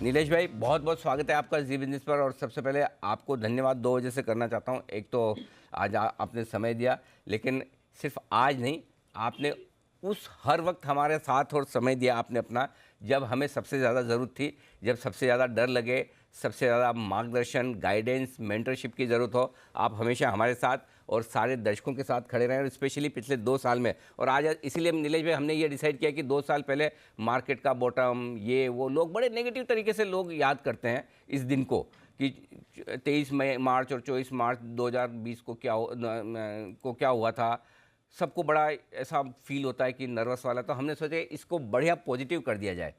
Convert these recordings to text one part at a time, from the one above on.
नीलेश भाई, बहुत बहुत स्वागत है आपका जी बिजनेस पर। और सबसे पहले आपको धन्यवाद दो वजह से करना चाहता हूँ। एक तो आज आपने समय दिया, लेकिन सिर्फ आज नहीं, आपने उस हर वक्त हमारे साथ और समय दिया आपने अपना, जब हमें सबसे ज़्यादा ज़रूरत थी, जब सबसे ज़्यादा डर लगे, सबसे ज़्यादा मार्गदर्शन, गाइडेंस, मेंटरशिप की ज़रूरत हो, आप हमेशा हमारे साथ और सारे दर्शकों के साथ खड़े रहे, और स्पेशली पिछले 2 साल में। और आज इसीलिए नीलेश भाई हमने ये डिसाइड किया कि 2 साल पहले मार्केट का बॉटम, ये वो, लोग बड़े नेगेटिव तरीके से लोग याद करते हैं इस दिन को कि 23 मार्च और 24 मार्च 2020 को क्या हुआ था। सबको बड़ा ऐसा फील होता है कि नर्वस वाला। तो हमने सोचा इसको बढ़िया पॉजिटिव कर दिया जाए।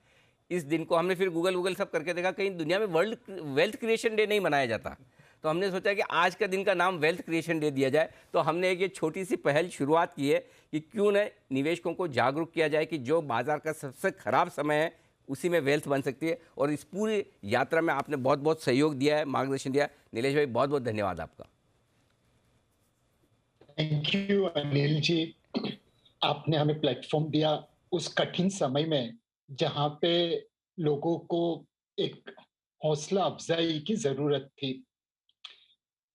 इस दिन को हमने फिर गूगल सब करके देखा, कहीं दुनिया में वर्ल्ड वेल्थ क्रिएशन डे नहीं मनाया जाता। तो हमने सोचा कि आज का दिन का नाम वेल्थ क्रिएशन डे दिया जाए। तो हमने एक ये छोटी सी पहल शुरुआत की है कि क्यों न निवेशकों को जागरूक किया जाए कि जो बाजार का सबसे खराब समय है उसी में वेल्थ बन सकती है। और इस पूरी यात्रा में आपने बहुत बहुत सहयोग दिया है, मार्गदर्शन दिया। नीलेश भाई, बहुत बहुत धन्यवाद आपका। Thank you Anil ji. आपने हमें प्लेटफॉर्म दिया उस कठिन समय में जहां पे लोगों को एक हौसला अफजाई की जरूरत थी।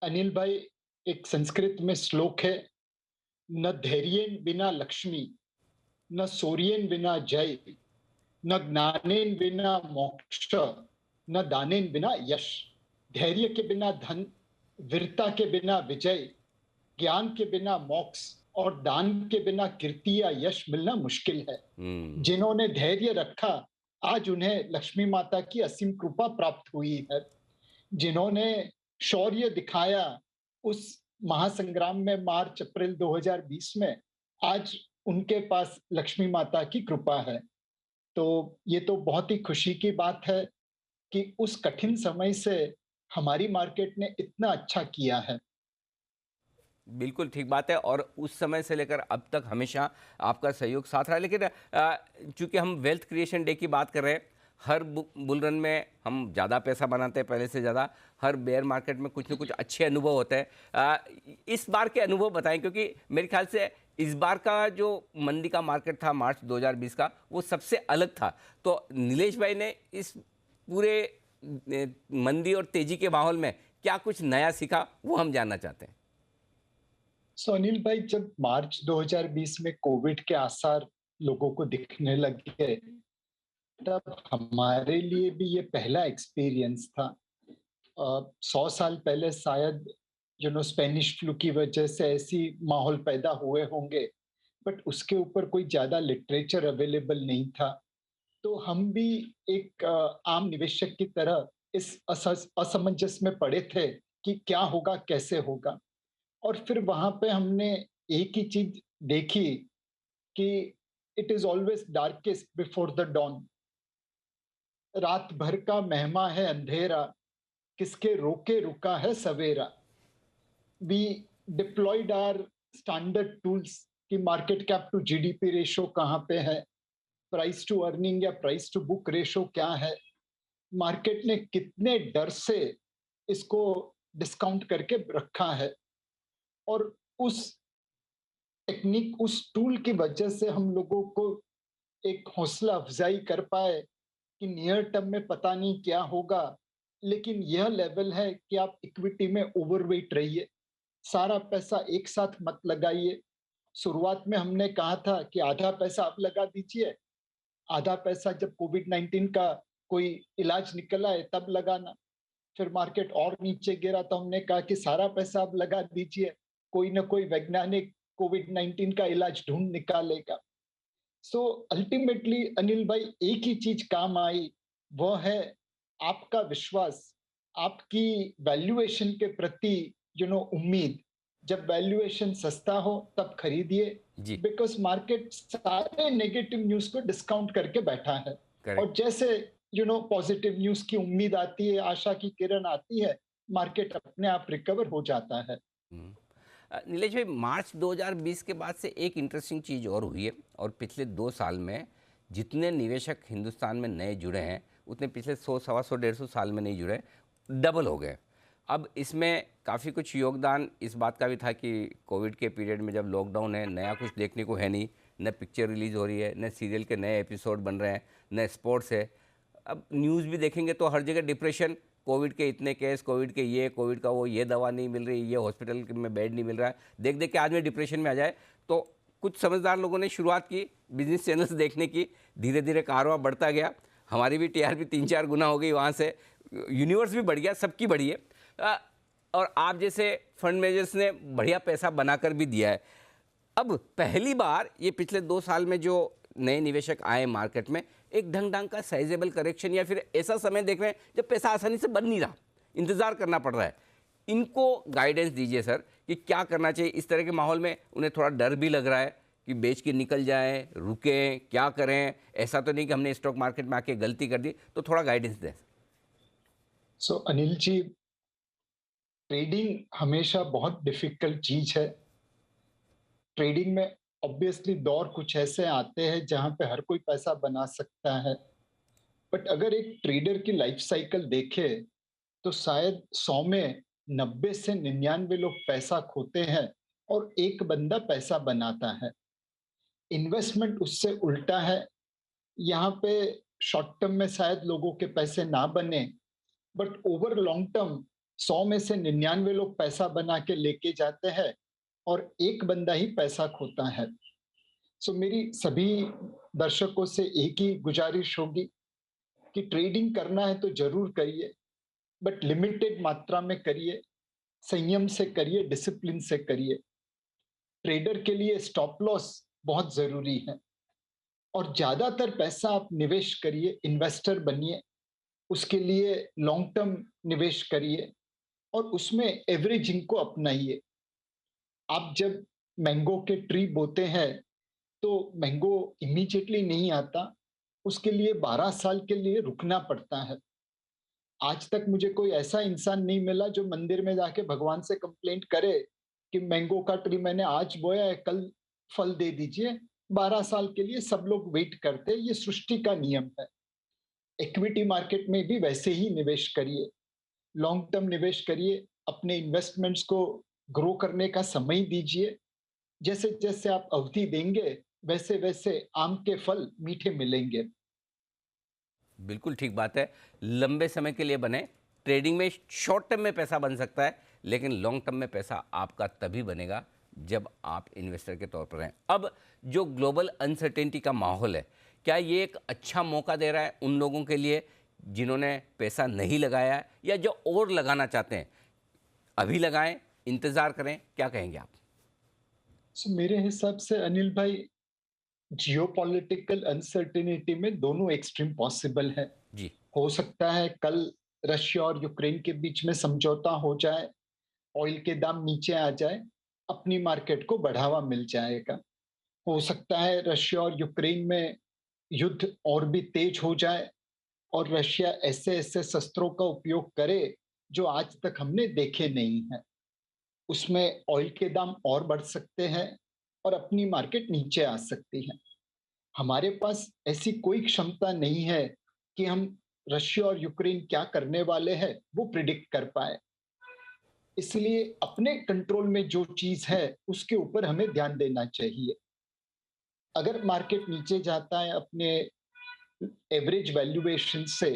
अनिल भाई, एक संस्कृत में श्लोक है, न धैर्येन बिना लक्ष्मी, न शौर्येन बिना जय, न ज्ञानेन बिना मोक्ष, न दानेन बिना यश। धैर्य के बिना धन, वीरता के बिना विजय, ज्ञान के बिना मोक्ष और दान के बिना कीर्ति या यश मिलना मुश्किल है। जिन्होंने धैर्य रखा, आज उन्हें लक्ष्मी माता की असीम कृपा प्राप्त हुई है। जिन्होंने शौर्य दिखाया उस महासंग्राम में मार्च अप्रैल 2020 में, आज उनके पास लक्ष्मी माता की कृपा है। तो ये तो बहुत ही खुशी की बात है कि उस कठिन समय से हमारी मार्केट ने इतना अच्छा किया है। बिल्कुल ठीक बात है। और उस समय से लेकर अब तक हमेशा आपका सहयोग साथ रहा। लेकिन चूंकि हम वेल्थ क्रिएशन डे की बात कर रहे हैं, हर बुल रन में हम ज़्यादा पैसा बनाते हैं पहले से ज़्यादा। हर बेयर मार्केट में कुछ न कुछ अच्छे अनुभव होते हैं। इस बार के अनुभव बताएं, क्योंकि मेरे ख्याल से इस बार का जो मंदी का मार्केट था मार्च 2020 का, वो सबसे अलग था। तो नीलेश भाई ने इस पूरे मंदी और तेजी के माहौल में क्या कुछ नया सीखा, वो हम जानना चाहते हैं। अनिल भाई, जब मार्च 2020 में कोविड के आसार लोगों को दिखने लगे, तब हमारे लिए भी ये पहला एक्सपीरियंस था। 100 साल पहले शायद स्पेनिश फ्लू की वजह से ऐसी माहौल पैदा हुए होंगे, बट उसके ऊपर कोई ज्यादा लिटरेचर अवेलेबल नहीं था। तो हम भी एक आम निवेशक की तरह इस असमंजस में पड़े थे कि क्या होगा, कैसे होगा। और फिर वहां पे हमने एक ही चीज देखी कि it is always darkest before the dawn. रात भर का मेहमा है अंधेरा, किसके रोके रुका है सवेरा। We deployed our standard tools कि market cap to GDP ratio कहाँ पे है, प्राइस टू अर्निंग या प्राइस टू बुक रेशो क्या है, मार्केट ने कितने डर से इसको डिस्काउंट करके रखा है। और उस टेक्निक, उस टूल की वजह से हम लोगों को एक हौसला अफजाई कर पाए कि नियर टर्म में पता नहीं क्या होगा, लेकिन यह लेवल है कि आप इक्विटी में ओवरवेट रहिए, सारा पैसा एक साथ मत लगाइए। शुरुआत में हमने कहा था कि आधा पैसा आप लगा दीजिए, आधा पैसा जब कोविड-19 का कोई इलाज निकल आए तब लगाना। फिर मार्केट और नीचे गिरा तो हमने कहा कि सारा पैसा आप लगा दीजिए, कोई ना कोई वैज्ञानिक कोविड-19 का इलाज ढूंढ निकालेगा। सो अल्टीमेटली अनिल भाई, एक ही चीज काम आई, वो है आपका विश्वास, आपकी वैल्यूएशन के प्रति उम्मीद। जब वैल्यूएशन सस्ता हो तब खरीदिए, जी। बिकॉज मार्केट सारे नेगेटिव न्यूज को डिस्काउंट करके बैठा है। और करेक्ट। जैसे पॉजिटिव न्यूज की उम्मीद आती है, आशा की किरण आती है, मार्केट अपने आप रिकवर हो जाता है। नीलेश भाई, मार्च 2020 के बाद से एक इंटरेस्टिंग चीज़ और हुई है। और पिछले 2 साल में जितने निवेशक हिंदुस्तान में नए जुड़े हैं, उतने पिछले 100, 125, 150 साल में नहीं जुड़े, डबल हो गए। अब इसमें काफ़ी कुछ योगदान इस बात का भी था कि कोविड के पीरियड में जब लॉकडाउन है, नया कुछ देखने को है नहीं, न पिक्चर रिलीज़ हो रही है, न सीरियल के नए एपिसोड बन रहे हैं, न स्पोर्ट्स है। अब न्यूज़ भी देखेंगे तो हर जगह डिप्रेशन, कोविड के इतने केस, कोविड के ये, कोविड का वो, ये दवा नहीं मिल रही, ये हॉस्पिटल में बेड नहीं मिल रहा है, देख देख के आदमी डिप्रेशन में आ जाए। तो कुछ समझदार लोगों ने शुरुआत की बिजनेस चैनल्स देखने की, धीरे धीरे कारवां बढ़ता गया, हमारी भी टीआरपी 3-4 गुना हो गई, वहाँ से यूनिवर्स भी बढ़ गया, सबकी बढ़ी है। और आप जैसे फंड मैनेजर्स ने बढ़िया पैसा बनाकर भी दिया है। अब पहली बार ये पिछले 2 साल में जो नए निवेशक आए मार्केट में, एक ढंग का साइजेबल करेक्शन या फिर ऐसा समय देख रहे हैं जब पैसा आसानी से बन नहीं रहा, इंतज़ार करना पड़ रहा है। इनको गाइडेंस दीजिए सर कि क्या करना चाहिए इस तरह के माहौल में। उन्हें थोड़ा डर भी लग रहा है कि बेच के निकल जाएं, रुकें, क्या करें, ऐसा तो नहीं कि हमने स्टॉक मार्केट में आके गलती कर दी, तो थोड़ा गाइडेंस दें। सो अनिल जी, ट्रेडिंग हमेशा बहुत डिफिकल्ट चीज है। ट्रेडिंग में ऑब्वियसली दौर कुछ ऐसे आते हैं जहां पे हर कोई पैसा बना सकता है, बट अगर एक ट्रेडर की लाइफ साइकिल देखे तो शायद 100 में 90 से 99 लोग पैसा खोते हैं और एक बंदा पैसा बनाता है। इन्वेस्टमेंट उससे उल्टा है। यहाँ पे शॉर्ट टर्म में शायद लोगों के पैसे ना बने, बट ओवर लॉन्ग टर्म 100 में से 99 लोग पैसा बना के लेके जाते हैं और एक बंदा ही पैसा खोता है। सो मेरी सभी दर्शकों से एक ही गुजारिश होगी कि ट्रेडिंग करना है तो जरूर करिए, बट लिमिटेड मात्रा में करिए, संयम से करिए, डिसिप्लिन से करिए। ट्रेडर के लिए स्टॉप लॉस बहुत जरूरी है और ज्यादातर पैसा आप निवेश करिए, इन्वेस्टर बनिए, उसके लिए लॉन्ग टर्म निवेश करिए और उसमें एवरेजिंग को अपनाइए। आप जब मैंगो के ट्री बोते हैं तो मैंगो इमीडिएटली नहीं आता, उसके लिए 12 साल के लिए रुकना पड़ता है। आज तक मुझे कोई ऐसा इंसान नहीं मिला जो मंदिर में जाके भगवान से कंप्लेंट करे कि मैंगो का ट्री मैंने आज बोया है, कल फल दे दीजिए। 12 साल के लिए सब लोग वेट करते हैं, ये सृष्टि का नियम है। इक्विटी मार्केट में भी वैसे ही निवेश करिए, लॉन्ग टर्म निवेश करिए, अपने इन्वेस्टमेंट्स को ग्रो करने का समय दीजिए। जैसे जैसे आप अवधि देंगे वैसे वैसे आम के फल मीठे मिलेंगे। बिल्कुल ठीक बात है, लंबे समय के लिए बने। ट्रेडिंग में शॉर्ट टर्म में पैसा बन सकता है, लेकिन लॉन्ग टर्म में पैसा आपका तभी बनेगा जब आप इन्वेस्टर के तौर पर हैं। अब जो ग्लोबल अनसर्टेनिटी का माहौल है, क्या ये एक अच्छा मौका दे रहा है उन लोगों के लिए जिन्होंने पैसा नहीं लगाया है या जो और लगाना चाहते हैं? अभी लगाएं, इंतज़ार करें, क्या कहेंगे आप? मेरे हिसाब से अनिल भाई, जियोपॉलिटिकल अनसर्टेनिटी में दोनों एक्सट्रीम पॉसिबल है। जी। हो सकता है कल रशिया और यूक्रेन के बीच में समझौता हो जाए, ऑयल के दाम नीचे आ जाए, अपनी मार्केट को बढ़ावा मिल जाएगा। हो सकता है रशिया और यूक्रेन में युद्ध और भी तेज हो जाए और रशिया ऐसे ऐसे शस्त्रों का उपयोग करे जो आज तक हमने देखे नहीं है। उसमें ऑयल के दाम और बढ़ सकते हैं और अपनी मार्केट नीचे आ सकती है। हमारे पास ऐसी कोई क्षमता नहीं है कि हम रशिया और यूक्रेन क्या करने वाले हैं वो प्रिडिक्ट कर पाए। इसलिए अपने कंट्रोल में जो चीज है उसके ऊपर हमें ध्यान देना चाहिए। अगर मार्केट नीचे जाता है अपने एवरेज वैल्यूएशन से,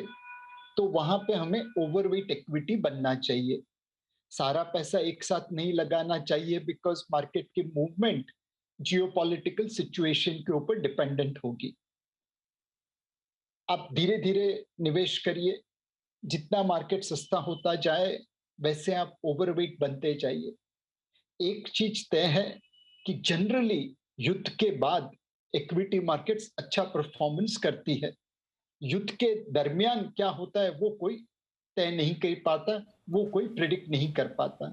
तो वहां पे हमें ओवरवेट इक्विटी बनना चाहिए। सारा पैसा एक साथ नहीं लगाना चाहिए, बिकॉज मार्केट की मूवमेंट जियोपॉलिटिकल सिचुएशन के ऊपर डिपेंडेंट होगी। आप धीरे धीरे निवेश करिए, जितना मार्केट सस्ता होता जाए वैसे आप ओवरवेट बनते जाइए। एक चीज तय है कि जनरली युद्ध के बाद इक्विटी मार्केट्स अच्छा परफॉर्मेंस करती है। युद्ध के दरमियान क्या होता है वो कोई तय नहीं कर पाता, वो कोई प्रिडिक्ट नहीं कर पाता।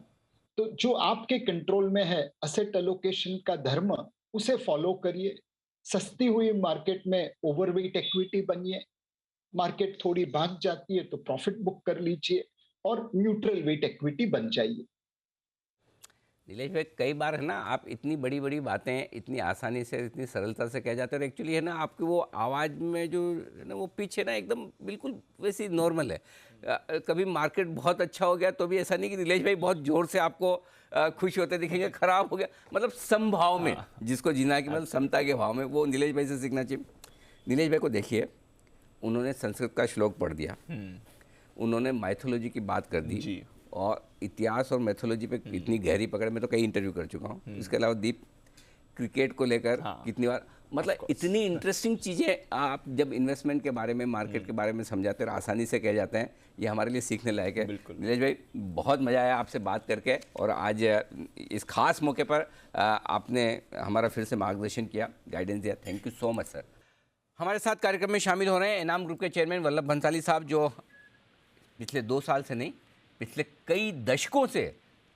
तो जो आपके कंट्रोल में है, असेट एलोकेशन का धर्म, उसे फॉलो करिए। सस्ती हुई मार्केट में ओवरवेट इक्विटी बनिए, मार्केट थोड़ी भाग जाती है तो प्रॉफिट बुक कर लीजिए और न्यूट्रल वेट इक्विटी बन जाइए। नीलेश भाई, कई बार है ना, आप इतनी बड़ी बड़ी बातें इतनी आसानी से, इतनी सरलता से कह जाते हैं, और एक्चुअली है ना आपकी वो आवाज़ में जो है ना वो पिच है ना एकदम बिल्कुल वैसी नॉर्मल है। कभी मार्केट बहुत अच्छा हो गया तो भी ऐसा नहीं कि नीलेश भाई बहुत ज़ोर से आपको खुश होते दिखेंगे, खराब हो गया मतलब समभाव में जिसको जीना है कि मतलब समता के भाव में, वो नीलेश भाई से सीखना चाहिए। नीलेश भाई को देखिए, उन्होंने संस्कृत का श्लोक पढ़ दिया, उन्होंने माइथोलॉजी की बात कर दी जी। और इतिहास और मैथोलॉजी पे इतनी गहरी पकड़, मैं तो कई इंटरव्यू कर चुका हूँ। इसके अलावा दीप क्रिकेट को लेकर हाँ, कितनी बार, मतलब इतनी इंटरेस्टिंग चीज़ें आप जब इन्वेस्टमेंट के बारे में, मार्केट के बारे में समझाते हैं और आसानी से कह जाते हैं, ये हमारे लिए सीखने लायक है। बिल्कुल। नीलेश भाई, बहुत मज़ा आया आपसे बात करके, और आज इस खास मौके पर आपने हमारा फिर से मार्गदर्शन किया, गाइडेंस दिया। Thank you so much sir. हमारे साथ कार्यक्रम में शामिल हो रहे हैं इनाम ग्रुप के चेयरमैन वल्लभ भंसाली साहब, जो पिछले 2 साल से नहीं, पिछले कई दशकों से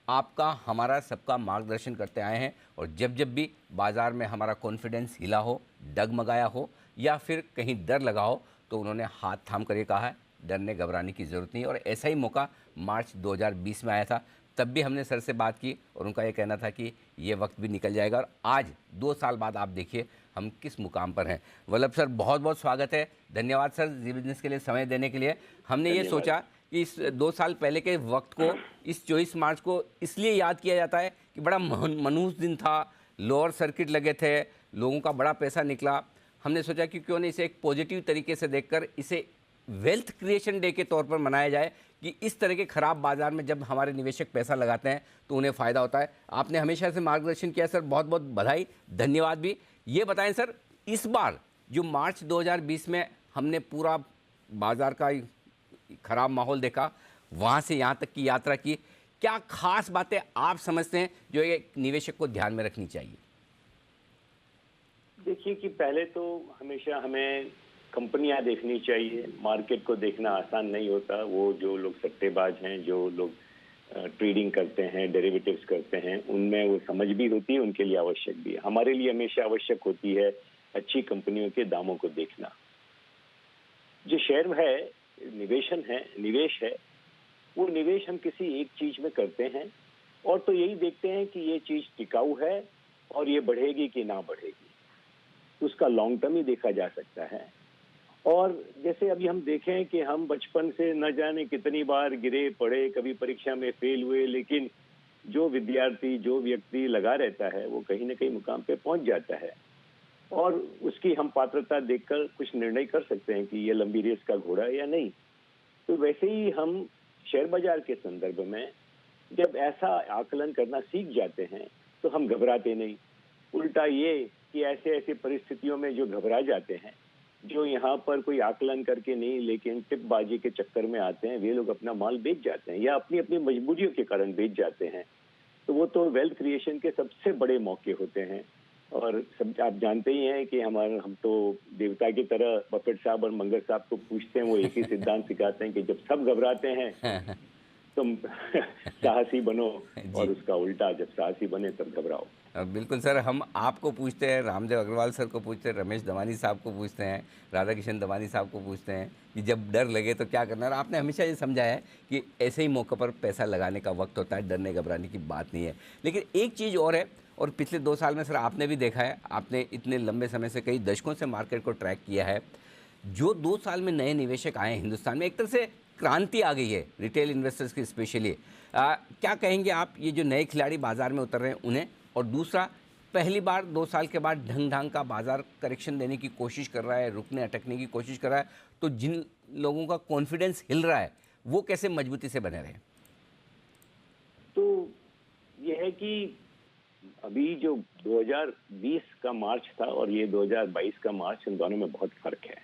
आपका, हमारा सबका मार्गदर्शन करते आए हैं। और जब जब भी बाज़ार में हमारा कॉन्फिडेंस हिला हो, डगमगाया हो या फिर कहीं डर लगा हो, तो उन्होंने हाथ थाम कर ये कहा है, डरने घबराने की ज़रूरत नहीं। और ऐसा ही मौका मार्च 2020 में आया था, तब भी हमने सर से बात की और उनका ये कहना था कि ये वक्त भी निकल जाएगा। और आज 2 साल बाद आप देखिए हम किस मुकाम पर हैं। वल्लभ सर, बहुत बहुत स्वागत है। धन्यवाद सर जी बिजनेस के लिए समय देने के लिए। हमने ये सोचा कि इस 2 साल पहले के वक्त को, इस 24 मार्च को इसलिए याद किया जाता है कि बड़ा मनहूस दिन था, लोअर सर्किट लगे थे, लोगों का बड़ा पैसा निकला। हमने सोचा कि क्यों नहीं इसे एक पॉजिटिव तरीके से देखकर इसे वेल्थ क्रिएशन डे के तौर पर मनाया जाए, कि इस तरह के ख़राब बाज़ार में जब हमारे निवेशक पैसा लगाते हैं तो उन्हें फ़ायदा होता है। आपने हमेशा से मार्गदर्शन किया सर, बहुत बहुत बधाई, धन्यवाद भी। ये बताएं सर, इस बार जो मार्च 2020 में हमने पूरा बाज़ार का ख़राब माहौल देखा, वहाँ से यहाँ तक की यात्रा की, क्या खास बातें आप समझते हैं जो एक निवेशक को ध्यान में रखनी चाहिए? देखिए कि पहले तो हमेशा हमें कंपनियां देखनी चाहिए। मार्केट को देखना आसान नहीं होता। वो जो लोग सट्टेबाज हैं, जो लोग ट्रेडिंग करते हैं, डेरिवेटिव्स करते हैं, उनमें वो समझ भी होती है, उनके लिए आवश्यक भी है। हमारे लिए हमेशा आवश्यक होती है अच्छी कंपनियों के दामों को देखना। जो शेयर है, निवेश है, वो निवेश हम किसी एक चीज में करते हैं और तो यही देखते हैं कि ये चीज टिकाऊ है और ये बढ़ेगी कि ना बढ़ेगी। उसका लॉन्ग टर्म ही देखा जा सकता है। और जैसे अभी हम देखें कि हम बचपन से न जाने कितनी बार गिरे पड़े, कभी परीक्षा में फेल हुए, लेकिन जो विद्यार्थी, जो व्यक्ति लगा रहता है, वो कहीं ना कहीं मुकाम पे पहुंच जाता है। और उसकी हम पात्रता देखकर कुछ निर्णय कर सकते हैं कि ये लंबी रेस का घोड़ा है या नहीं। तो वैसे ही हम शेयर बाजार के संदर्भ में जब ऐसा आकलन करना सीख जाते हैं तो हम घबराते नहीं। उल्टा ये कि ऐसे ऐसे परिस्थितियों में जो घबरा जाते हैं, जो यहाँ पर कोई आकलन करके नहीं लेकिन टिपबाजी के चक्कर में आते हैं, वे लोग अपना माल बेच जाते हैं या अपनी अपनी मजबूरियों के कारण बेच जाते हैं। तो वो तो वेल्थ क्रिएशन के सबसे बड़े मौके होते हैं। और सब आप जानते ही हैं कि हम तो देवता की तरह बफेट साहब और मंगल साहब को पूछते हैं, वो एक ही सिद्धांत सिखाते हैं कि जब सब घबराते हैं तुम साहसी बनो, और उसका उल्टा, जब साहसी बने तब घबराओ। बिल्कुल सर, हम आपको पूछते हैं, रामदेव अग्रवाल सर को पूछते हैं, रमेश दवानी साहब को पूछते हैं, राधा किशन दवानी साहब को पूछते हैं कि जब डर लगे तो क्या करना है। और आपने हमेशा ये समझाया है कि ऐसे ही मौके पर पैसा लगाने का वक्त होता है, डरने घबराने की बात नहीं है। लेकिन एक चीज़ और है, और पिछले 2 साल में सर आपने भी देखा है, आपने इतने लंबे समय से, कई दशकों से मार्केट को ट्रैक किया है, जो 2 साल में नए निवेशक आए हैं हिंदुस्तान में, एक तरह से क्रांति आ गई है रिटेल इन्वेस्टर्स की स्पेशली। क्या कहेंगे आप, ये जो नए खिलाड़ी बाजार में उतर रहे हैं उन्हें? और दूसरा, पहली बार 2 साल के बाद ढंग ढंग का बाजार करेक्शन देने की कोशिश कर रहा है, रुकने अटकने की कोशिश कर रहा है, तो जिन लोगों का कॉन्फिडेंस हिल रहा है वो कैसे मजबूती से बने रहे? तो ये है कि अभी जो 2020 का मार्च था और ये 2022 का मार्च, इन दोनों में बहुत फर्क है।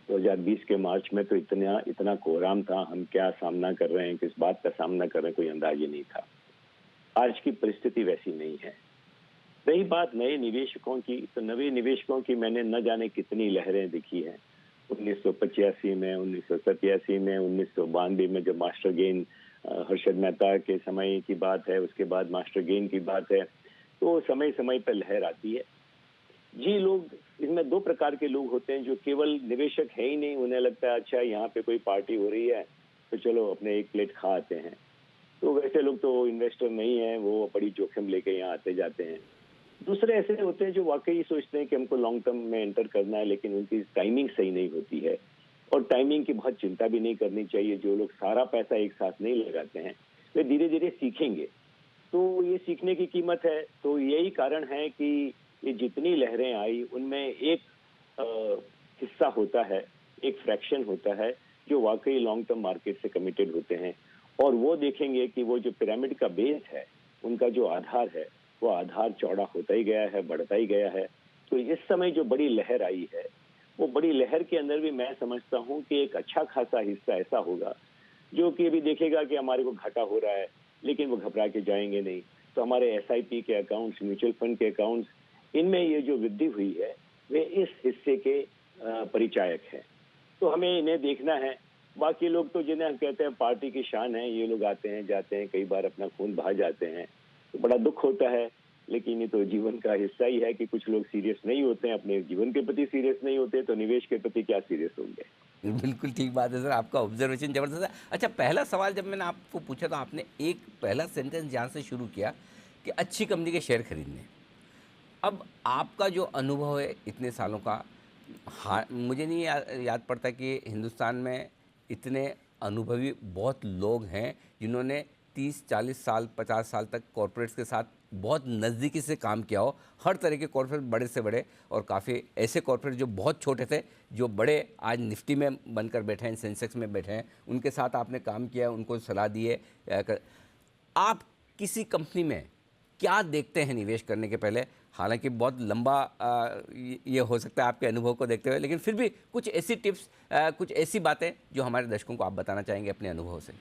2020 के मार्च में तो इतना कोहराम था, हम क्या सामना कर रहे हैं, किस बात का सामना कर रहे हैं, कोई अंदाज ही नहीं था। आज की परिस्थिति वैसी नहीं है। रही बात नए निवेशकों की, तो नए निवेशकों की मैंने न जाने कितनी लहरें दिखी हैं। 1985 में, 1987 में, 1992 में जब मास्टर गेन, हर्षद मेहता के समय की बात है, उसके बाद मास्टर गेन की बात है, तो समय समय पर लहर आती है। जी, लोग, इसमें 2 प्रकार के लोग होते हैं, जो केवल निवेशक है ही नहीं, उन्हें लगता है अच्छा यहाँ पे कोई पार्टी हो रही है तो चलो अपने एक प्लेट खा आते हैं। तो वैसे लोग तो इन्वेस्टर नहीं है, वो बड़ी जोखिम लेके यहाँ आते जाते हैं। दूसरे ऐसे होते हैं जो वाकई सोचते हैं कि हमको लॉन्ग टर्म में एंटर करना है, लेकिन उनकी टाइमिंग सही नहीं होती है। और टाइमिंग की बहुत चिंता भी नहीं करनी चाहिए। जो लोग सारा पैसा एक साथ नहीं लगाते हैं, वे धीरे धीरे सीखेंगे। तो ये सीखने की कीमत है। तो यही कारण है कि ये जितनी लहरें आई, उनमें एक हिस्सा होता है एक फ्रैक्शन होता है जो वाकई लॉन्ग टर्म मार्केट से कमिटेड होते हैं, और वो देखेंगे कि वो जो पिरामिड का बेस है, उनका जो आधार है, वो आधार चौड़ा होता ही गया है, बढ़ता ही गया है। तो इस समय जो बड़ी लहर आई है, वो बड़ी लहर के अंदर भी मैं समझता हूँ कि एक अच्छा खासा हिस्सा ऐसा होगा जो कि अभी देखेगा कि हमारे को घाटा हो रहा है, लेकिन वो घबरा के जाएंगे नहीं। तो हमारे एसआईपी के अकाउंट्स, म्यूचुअल फंड के अकाउंट्स, इनमें ये जो वृद्धि हुई है वे इस हिस्से के परिचायक है। तो हमें इन्हें देखना है। बाकी लोग तो जिन्हें हम कहते हैं पार्टी की शान है, ये लोग आते हैं जाते हैं, कई बार अपना खून बहा जाते हैं, तो बड़ा दुख होता है। लेकिन ये तो जीवन का हिस्सा ही है कि कुछ लोग सीरियस नहीं होते हैं, अपने जीवन के प्रति सीरियस नहीं होते, तो निवेश के प्रति क्या सीरियस होंगे। बिल्कुल ठीक बात है सर, आपका ऑब्जर्वेशन ज़बरदस्त है। अच्छा, पहला सवाल जब मैंने आपको पूछा तो आपने एक पहला सेंटेंस जहाँ से शुरू किया कि अच्छी कंपनी के शेयर खरीदने। अब आपका जो अनुभव है इतने सालों का, हाँ, मुझे नहीं याद पड़ता कि हिंदुस्तान में इतने अनुभवी बहुत लोग हैं जिन्होंने 30-40 साल 50 साल तक कॉरपोरेट्स के साथ बहुत नज़दीकी से काम किया हो। हर तरह के कॉरपोरेट, बड़े से बड़े, और काफ़ी ऐसे कॉरपोरेट जो बहुत छोटे थे, जो बड़े आज निफ्टी में बनकर बैठे हैं, सेंसेक्स में बैठे हैं, उनके साथ आपने काम किया, उनको सलाह दी है। आप किसी कंपनी में क्या देखते हैं निवेश करने के पहले? हालांकि बहुत लंबा ये हो सकता है आपके अनुभव को देखते हुए, लेकिन फिर भी कुछ ऐसी टिप्स, कुछ ऐसी बातें जो हमारे दर्शकों को आप बताना चाहेंगे अपने अनुभव से।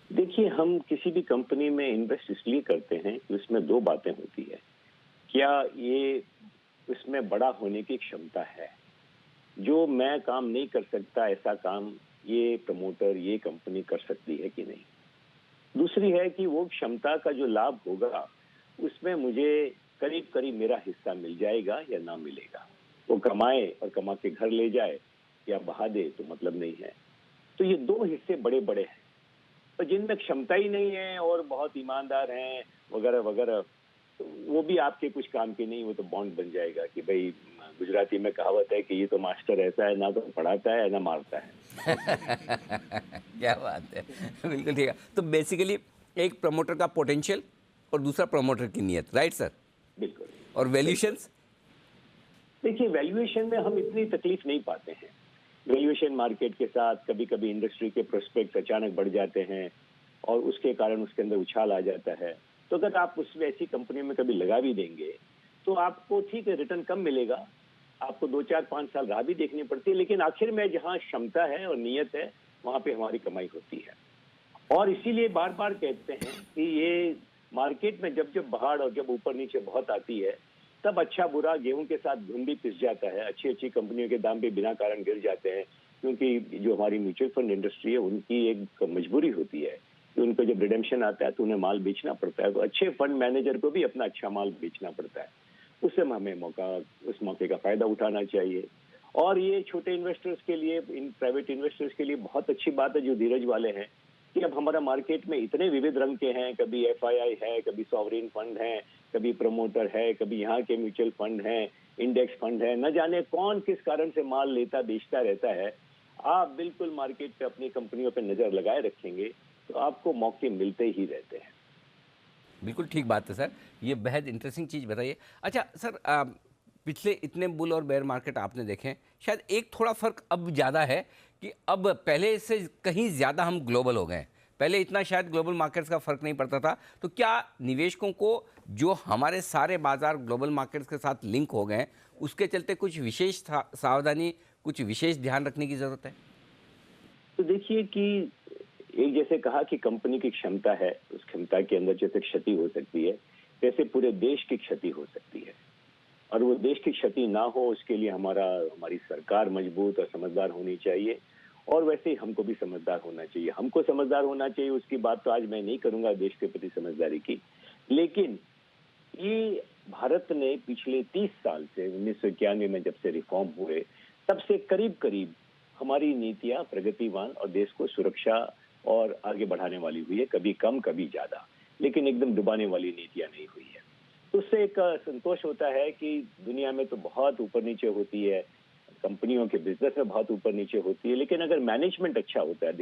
देखिए, हम किसी भी कंपनी में इन्वेस्ट इसलिए करते हैं कि उसमें दो बातें होती है। क्या ये उसमें बड़ा होने की क्षमता है? जो मैं काम नहीं कर सकता ऐसा काम ये प्रमोटर, ये कंपनी कर सकती है कि नहीं। दूसरी है कि वो क्षमता का जो लाभ होगा उसमें मुझे करीब करीब मेरा हिस्सा मिल जाएगा या ना मिलेगा। वो कमाए और कमा के घर ले जाए या बहा दे तो मतलब नहीं है। तो ये दो हिस्से बड़े बड़े हैं, और जिनमें क्षमता ही नहीं है और बहुत ईमानदार हैं वगैरह वगैरह, तो वो भी आपके कुछ काम की नहीं। वो तो बॉन्ड बन जाएगा कि भाई, गुजराती में कहावत है कि ये तो मास्टर ऐसा है, ना तो पढ़ाता है ना मारता है। क्या बात है, बिल्कुल ठीक है। तो बेसिकली एक प्रमोटर का पोटेंशियल और दूसरा प्रमोटर की नीयत, राइट सर? बिल्कुल। और वैल्यूशंस? देखिए, वैल्यूएशन में हम इतनी तकलीफ नहीं पाते हैं। वैल्यूएशन मार्केट के साथ कभी कभी इंडस्ट्री के प्रोस्पेक्ट अचानक बढ़ जाते हैं और उसके कारण उसके अंदर उछाल आ जाता है। तो अगर आप उसमें ऐसी कंपनी में कभी लगा भी देंगे तो आपको ठीक है रिटर्न कम मिलेगा, आपको 2 4 5 साल राह भी देखनी पड़ती है, लेकिन आखिर में जहाँ क्षमता है और नीयत है वहाँ पे हमारी कमाई होती है। और इसीलिए बार बार कहते हैं कि ये मार्केट में जब जब बहाड़ और जब ऊपर नीचे बहुत आती है, तब अच्छा बुरा गेहूं के साथ घुन भी पिस जाता है। अच्छी अच्छी कंपनियों के दाम भी बिना कारण गिर जाते हैं, क्योंकि जो हमारी म्यूचुअल फंड इंडस्ट्री है उनकी एक मजबूरी होती है कि उनको जब रिडेम्पशन आता है तो उन्हें माल बेचना पड़ता है। तो अच्छे फंड मैनेजर को भी अपना अच्छा माल बेचना पड़ता है। उस समय हमें उस मौके का फायदा उठाना चाहिए। और ये छोटे इन्वेस्टर्स के लिए, इन प्राइवेट इन्वेस्टर्स के लिए बहुत अच्छी बात है जो धीरज वाले हैं कि अब हमारा मार्केट में इतने विविध रंग के हैं। कभी एफआईआई है, कभी सॉवरेन फंड है, कभी प्रमोटर है, कभी यहाँ के म्यूचुअल फंड हैं, इंडेक्स फंड है, न जाने कौन किस कारण से माल लेता बेचता रहता है। आप बिल्कुल मार्केट पे अपनी कंपनियों पे नजर लगाए रखेंगे तो आपको मौके मिलते ही रहते हैं। बिल्कुल ठीक बात है सर, ये बेहद इंटरेस्टिंग चीज़ बताइए। अच्छा सर, पिछले इतने बुल और बेयर मार्केट आपने देखे हैं, शायद एक थोड़ा फ़र्क अब ज़्यादा है कि अब पहले से कहीं ज़्यादा हम ग्लोबल हो गए हैं। पहले इतना शायद ग्लोबल मार्केट्स का फ़र्क नहीं पड़ता था। तो क्या निवेशकों को, जो हमारे सारे बाज़ार ग्लोबल मार्केट्स के साथ लिंक हो गए हैं, उसके चलते कुछ विशेष सावधानी, कुछ विशेष ध्यान रखने की ज़रूरत है? तो देखिए कि एक जैसे कहा कि कंपनी की क्षमता है, उस क्षमता के अंदर जैसे क्षति हो सकती है, वैसे पूरे देश की क्षति हो सकती है। और वो देश की क्षति ना हो उसके लिए हमारी सरकार मजबूत और समझदार होनी चाहिए, और वैसे ही हमको भी समझदार होना चाहिए। हमको समझदार होना चाहिए, उसकी बात तो आज मैं नहीं करूंगा देश के प्रति समझदारी की, लेकिन ये भारत ने पिछले 30 साल से 1991 में जब से रिफॉर्म हुए तब से करीब करीब हमारी नीतियां प्रगतिवान और देश को सुरक्षा और आगे बढ़ाने वाली हुई है। कभी कम कभी ज्यादा, लेकिन एकदम डुबाने वाली नीतियां नहीं हुई है। तो उससे एक संतोष होता है कि दुनिया में तो बहुत ऊपर नीचे होती है, कंपनियों के बिजनेस में बहुत ऊपर नीचे होती है, लेकिन अगर मैनेजमेंट अच्छा होता है,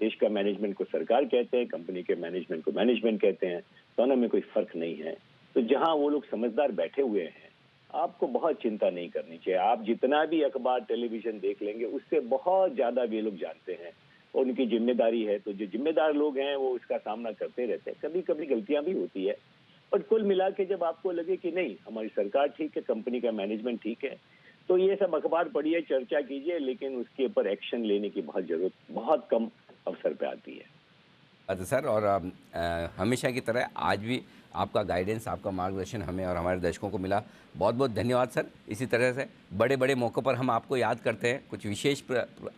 देश का मैनेजमेंट को सरकार कहते हैं, कंपनी के मैनेजमेंट को मैनेजमेंट कहते हैं, दोनों में कोई फर्क नहीं है। तो जहां वो लोग समझदार बैठे हुए हैं आपको बहुत चिंता नहीं करनी चाहिए। आप जितना भी अखबार टेलीविजन देख लेंगे उससे बहुत ज्यादा वे लोग जानते हैं और उनकी जिम्मेदारी है, तो जो जिम्मेदार लोग हैं वो उसका सामना करते रहते हैं। कभी कभी गलतियां भी होती है, पर कुल मिला के जब आपको लगे कि नहीं हमारी सरकार ठीक है, कंपनी का मैनेजमेंट ठीक है, तो ये सब अखबार पढ़िए, चर्चा कीजिए, लेकिन उसके ऊपर एक्शन लेने की बहुत कम अवसर पे आती है। अच्छा सर, और हमेशा की तरह आज भी आपका गाइडेंस, आपका मार्गदर्शन हमें और हमारे दर्शकों को मिला। बहुत बहुत धन्यवाद सर। इसी तरह से बड़े बड़े मौक़ों पर हम आपको याद करते हैं, कुछ विशेष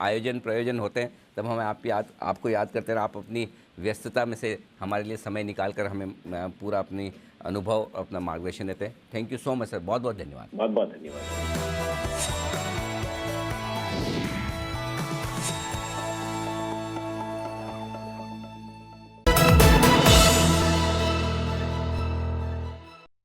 आयोजन प्रयोजन होते हैं तब हम आपको याद करते हैं। आप अपनी व्यस्तता में से हमारे लिए समय निकाल कर हमें पूरा अपनी अनुभव, अपना मार्गदर्शन देते हैं। Thank you so much sir, बहुत बहुत धन्यवाद। बहुत बहुत धन्यवाद।